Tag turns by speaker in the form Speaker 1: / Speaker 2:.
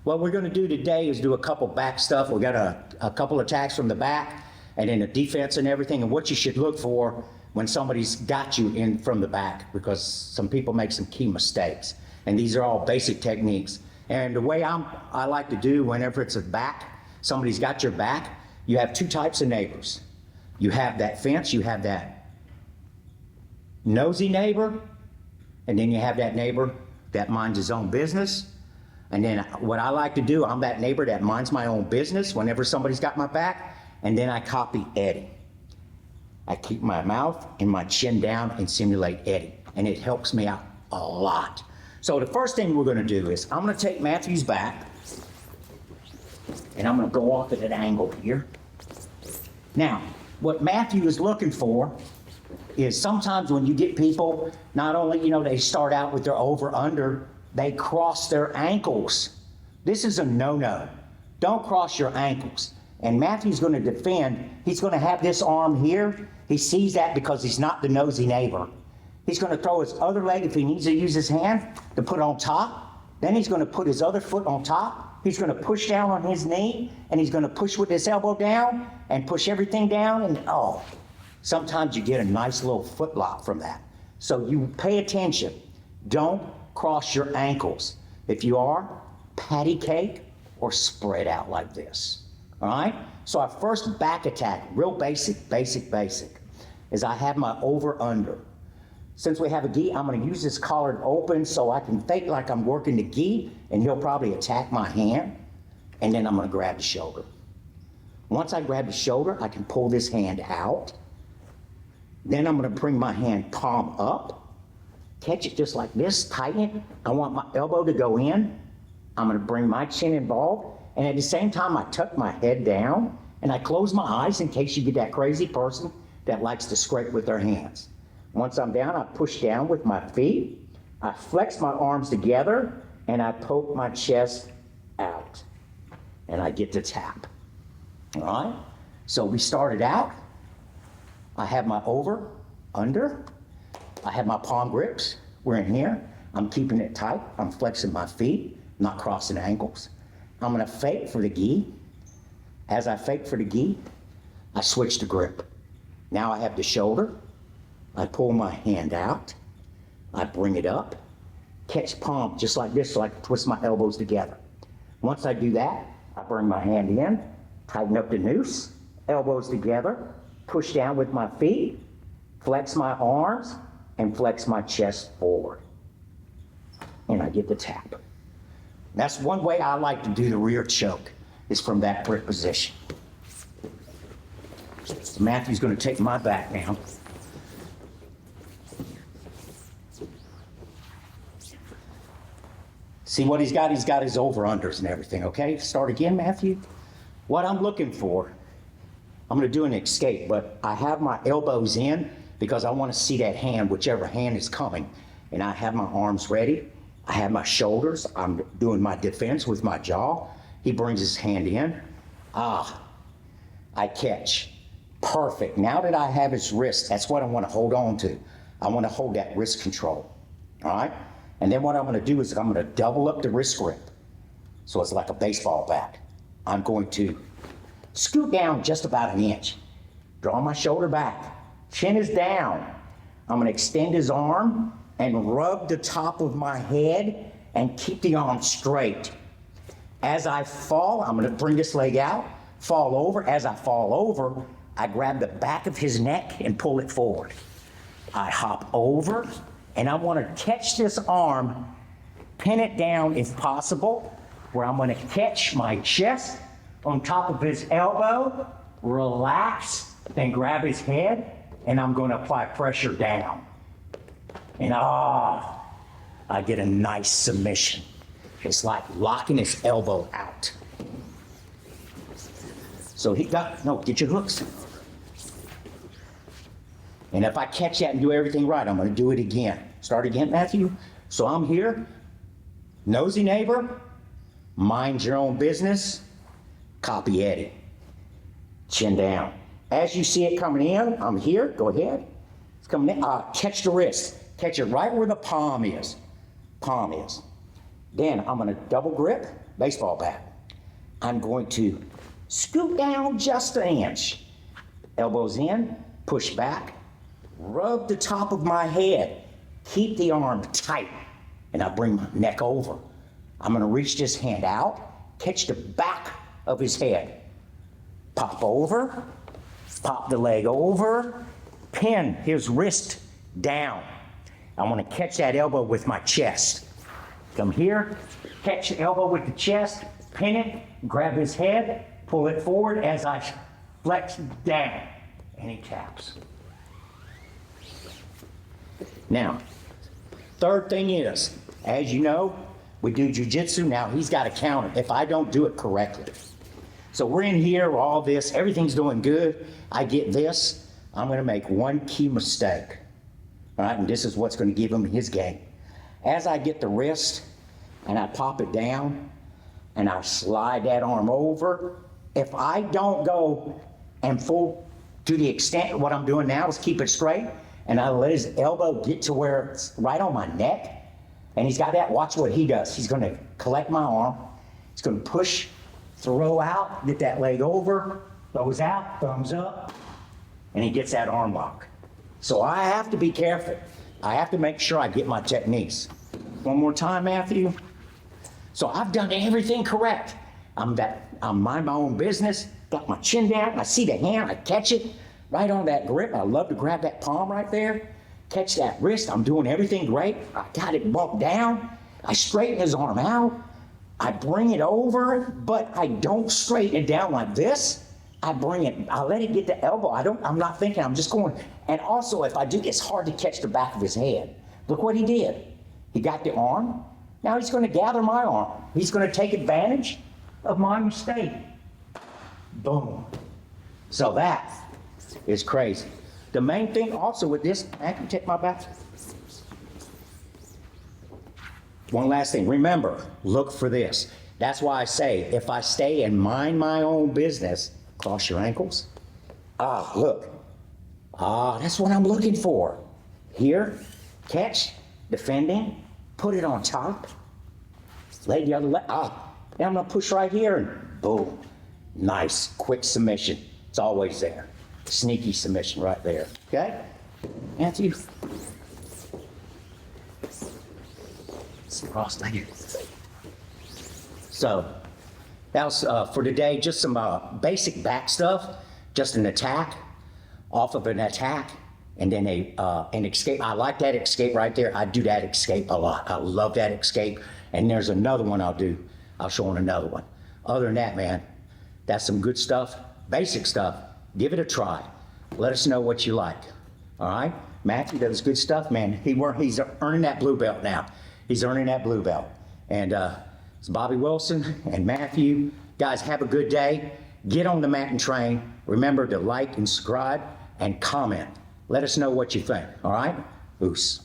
Speaker 1: What we're going to do today is do a couple back stuff. We got a couple attacks from the back and then a defense and everything, and what you should look for when somebody's got you in from the back, because some people make some key mistakes. And these are all basic techniques. And the way I like to do whenever it's a back, somebody's got your back, you have two types of neighbors. You have that fence, you have that nosy neighbor, and then you have that neighbor that minds his own business. And then what I like to do, I'm that neighbor that minds my own business whenever somebody's got my back, and then I copy Eddie. I keep my mouth and my chin down and simulate Eddie, and it helps me out a lot. So the first thing we're gonna do is I'm gonna take Matthew's back, and I'm gonna go off at an angle here. Now, what Matthew is looking for is sometimes when you get people, not only, they start out with their over-under, they cross their ankles. This is a no-no. Don't cross your ankles. And Matthew's going to defend. He's going to have this arm here. He sees that because he's not the nosy neighbor. He's going to throw his other leg if he needs to use his hand to put on top. Then he's going to put his other foot on top. He's going to push down on his knee, and he's going to push with his elbow down and push everything down. And sometimes you get a nice little foot lock from that. So you pay attention. Don't cross your ankles. If you are, patty cake or spread out like this. All right? So our first back attack, real basic, is I have my over-under. Since we have a gi, I'm going to use this collar open so I can fake like I'm working the gi, and he'll probably attack my hand, and then I'm going to grab the shoulder. Once I grab the shoulder, I can pull this hand out. Then I'm going to bring my hand palm up, catch it just like this, tighten it. I want my elbow to go in. I'm going to bring my chin involved. And at the same time, I tuck my head down and I close my eyes in case you get that crazy person that likes to scrape with their hands. Once I'm down, I push down with my feet. I flex my arms together and I poke my chest out. And I get to tap. All right? So we started out. I have my over, under. I have my palm grips. We're in here. I'm keeping it tight. I'm flexing my feet, not crossing ankles. I'm going to fake for the gi. As I fake for the gi, I switch the grip. Now I have the shoulder. I pull my hand out. I bring it up. Catch palm just like this so I can twist my elbows together. Once I do that, I bring my hand in, tighten up the noose, elbows together, push down with my feet, flex my arms, and flex my chest forward. And I get the tap. That's one way I like to do the rear choke, is from that grip position. So Matthew's going to take my back now. See what he's got? He's got his over-unders and everything, okay? Start again, Matthew. What I'm looking for, I'm going to do an escape, but I have my elbows in because I want to see that hand, whichever hand is coming. And I have my arms ready. I have my shoulders. I'm doing my defense with my jaw. He brings his hand in. I catch. Perfect. Now that I have his wrist, that's what I want to hold on to. I want to hold that wrist control. All right? And then what I'm going to do is I'm going to double up the wrist grip. So it's like a baseball bat. I'm going to scoot down just about an inch. Draw my shoulder back. Chin is down. I'm going to extend his arm and rub the top of my head and keep the arm straight. As I fall, I'm going to bring this leg out, fall over. As I fall over, I grab the back of his neck and pull it forward. I hop over, and I want to catch this arm, pin it down if possible, where I'm going to catch my chest on top of his elbow, relax, then grab his head, and I'm going to apply pressure down. And I get a nice submission. It's like locking his elbow out. So get your hooks. And if I catch that and do everything right, I'm going to do it again. Start again, Matthew. So I'm here, nosy neighbor, mind your own business, copy Eddie. Chin down. As you see it coming in, I'm here, go ahead. It's coming in, catch the wrist. Catch it right where the palm is. Then I'm going to double grip baseball bat. I'm going to scoot down just an inch. Elbows in, push back, rub the top of my head, keep the arm tight, and I bring my neck over. I'm gonna reach this hand out, catch the back of his head, pop over, pop the leg over, pin his wrist down. I want to catch that elbow with my chest. Come here, catch the elbow with the chest, pin it, grab his head, pull it forward as I flex down, and he taps. Now, third thing is, as you know, we do jujitsu. Now he's got a counter if I don't do it correctly. So we're in here, all this, everything's doing good. I get this, I'm gonna make one key mistake. All right, and this is what's gonna give him his game. As I get the wrist and I pop it down and I slide that arm over, if I don't go and full to the extent, what I'm doing now is keep it straight, and I let his elbow get to where it's right on my neck, and he's got that, watch what he does. He's gonna collect my arm, he's gonna push, throw out, get that leg over, throws out, thumbs up, and he gets that arm lock. So I have to be careful. I have to make sure I get my techniques. One more time, Matthew. So I've done everything correct. I'm mind my own business, got my chin down, I see the hand, I catch it right on that grip. I love to grab that palm right there, catch that wrist. I'm doing everything great. I got it bumped down. I straighten his arm out. I bring it over, but I don't straighten it down like this. I let it get the elbow. I'm not thinking, I'm just going. And also, if I do, it's hard to catch the back of his head. Look what he did. He got the arm. Now he's going to gather my arm. He's going to take advantage of my mistake. Boom. So that is crazy. The main thing also with this, I can take my back. One last thing, remember, look for this. That's why I say, if I stay and mind my own business, cross your ankles. Look. That's what I'm looking for. Here, catch, defending, put it on top, lay the other leg. And I'm gonna push right here and boom. Nice, quick submission. It's always there. Sneaky submission right there, okay? Matthew. Cross-legged. So, that was for today, just some basic back stuff, just an attack, off of an attack, and then an escape. I like that escape right there. I do that escape a lot. I love that escape. And there's another one I'll do. I'll show on another one. Other than that, man, that's some good stuff, basic stuff. Give it a try. Let us know what you like, all right? Matthew does good stuff, man. He's earning that blue belt now. He's earning that blue belt. And it's Bobby Wilson and Matthew. Guys, have a good day. Get on the mat and train. Remember to like and subscribe and comment. Let us know what you think, all right? Oos.